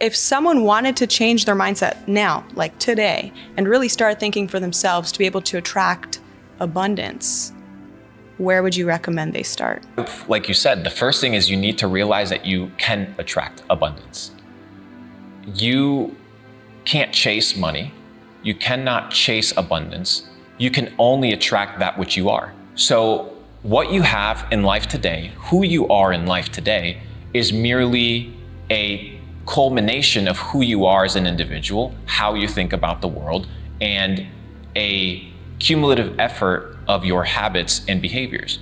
if someone wanted to change their mindset now, like today, and really start thinking for themselves to be able to attract abundance, where would you recommend they start? Like you said, the first thing is you need to realize that you can attract abundance. You can't chase money. You cannot chase abundance. You can only attract that which you are. So what you have in life today, who you are in life today, is merely a culmination of who you are as an individual, how you think about the world, and a cumulative effort of your habits and behaviors.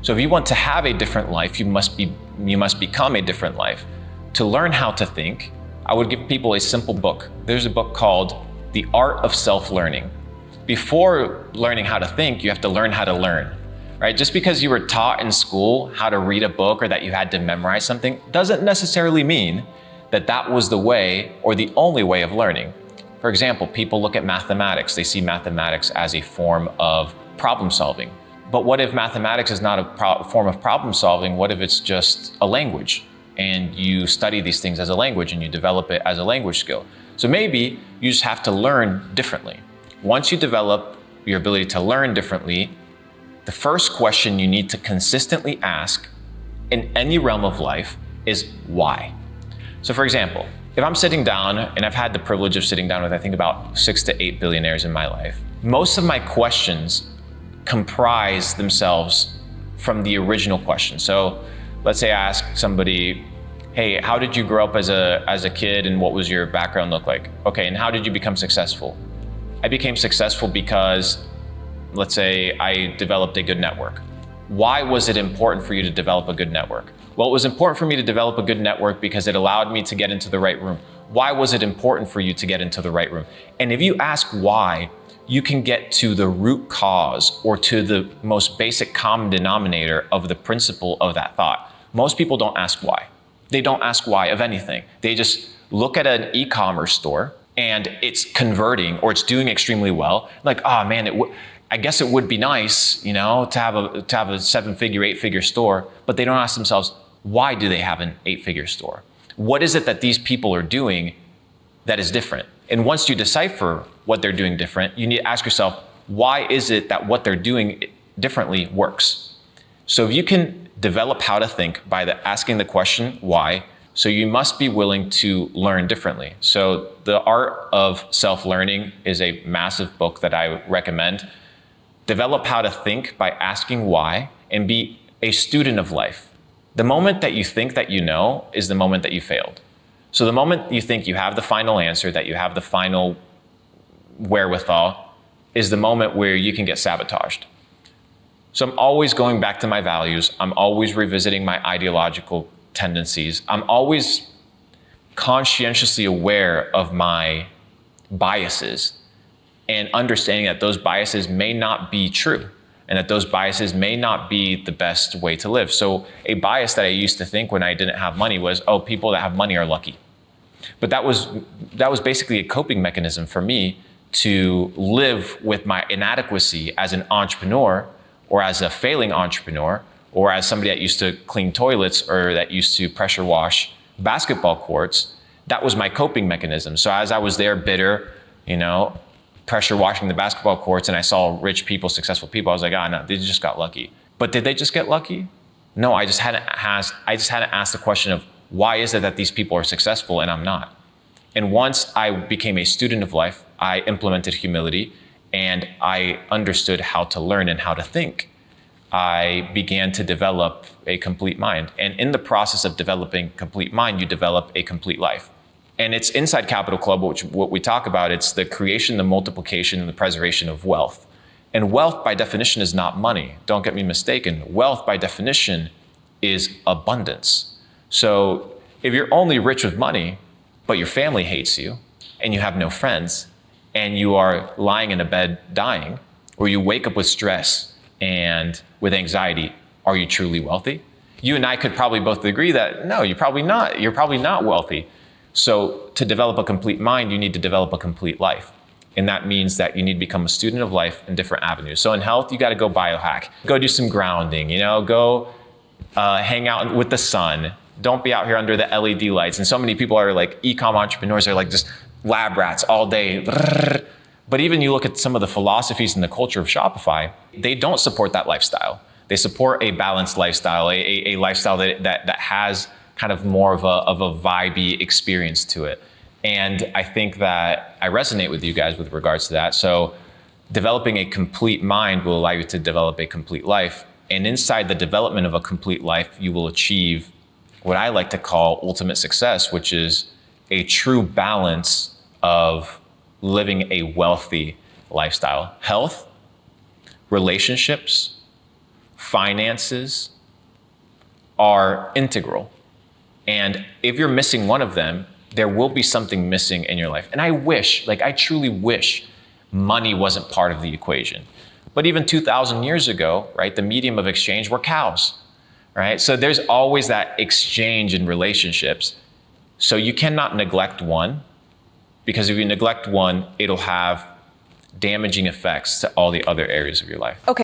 So if you want to have a different life, you must become a different life. To learn how to think, I would give people a simple book. There's a book called The Art of Self-Learning. Before learning how to think, you have to learn how to learn, right? Just because you were taught in school how to read a book or that you had to memorize something doesn't necessarily mean that that was the way or the only way of learning. For example, people look at mathematics. They see mathematics as a form of problem solving. But what if mathematics is not a form of problem solving? What if it's just a language and you study these things as a language and you develop it as a language skill? So maybe you just have to learn differently. Once you develop your ability to learn differently, the first question you need to consistently ask in any realm of life is why? So for example, if I'm sitting down, and I've had the privilege of sitting down with, I think, about 6 to 8 billionaires in my life, most of my questions comprise themselves from the original question. So let's say I ask somebody, hey, how did you grow up as a kid and what was your background look like? Okay, and how did you become successful? I became successful because, let's say, I developed a good network. Why was it important for you to develop a good network? Well, it was important for me to develop a good network because it allowed me to get into the right room. Why was it important for you to get into the right room? And if you ask why, you can get to the root cause or to the most basic common denominator of the principle of that thought. Most people don't ask why. They don't ask why of anything. They just look at an e-commerce store and it's converting or it's doing extremely well. Like, oh man, I guess it would be nice, you know, to have a 7-figure, 8-figure store, but they don't ask themselves, why do they have an 8-figure store? What is it that these people are doing that is different? And once you decipher what they're doing different, you need to ask yourself, why is it that what they're doing differently works? So if you can develop how to think by asking the question, why, so you must be willing to learn differently. So The Art of Self-Learning is a massive book that I recommend. Develop how to think by asking why and be a student of life. The moment that you think that you know is the moment that you failed. So the moment you think you have the final answer, that you have the final wherewithal, is the moment where you can get sabotaged. So I'm always going back to my values. I'm always revisiting my ideological tendencies. I'm always conscientiously aware of my biases and understanding that those biases may not be true and that those biases may not be the best way to live. So a bias that I used to think when I didn't have money was, oh, people that have money are lucky. But that was basically a coping mechanism for me to live with my inadequacy as an entrepreneur or as a failing entrepreneur or as somebody that used to clean toilets or that used to pressure wash basketball courts. That was my coping mechanism. So as I was there bitter, you know, pressure washing the basketball courts and I saw rich people, successful people, I was like, ah, no, they just got lucky. But did they just get lucky? No, I just hadn't asked the question of why is it that these people are successful and I'm not? And once I became a student of life, I implemented humility and I understood how to learn and how to think. I began to develop a complete mind. And in the process of developing a complete mind, you develop a complete life. And it's inside Capital Club, which what we talk about, it's the creation, the multiplication, and the preservation of wealth. And wealth by definition is not money. Don't get me mistaken. Wealth by definition is abundance. So if you're only rich with money, but your family hates you and you have no friends and you are lying in a bed dying, or you wake up with stress and with anxiety, are you truly wealthy? You and I could probably both agree that no, you're probably not. You're probably not wealthy. So to develop a complete mind, you need to develop a complete life. And that means that you need to become a student of life in different avenues. So in health, you got to go biohack, go do some grounding, you know, go hang out with the sun, Don't be out here under the LED lights. And so many people are like e-com entrepreneurs are like just lab rats all day. But even you look at some of the philosophies and the culture of Shopify, they don't support that lifestyle. They support a balanced lifestyle, a lifestyle that has kind of more of a vibey experience to it. And I think that I resonate with you guys with regards to that. So developing a complete mind will allow you to develop a complete life. And inside the development of a complete life, you will achieve what I like to call ultimate success, which is a true balance of living a wealthy lifestyle. Health, relationships, finances are integral. And if you're missing one of them, there will be something missing in your life. And I wish, like I truly wish, money wasn't part of the equation. But even 2,000 years ago, right, the medium of exchange were cows, right? So there's always that exchange in relationships. So you cannot neglect one, because if you neglect one, it'll have damaging effects to all the other areas of your life. Okay.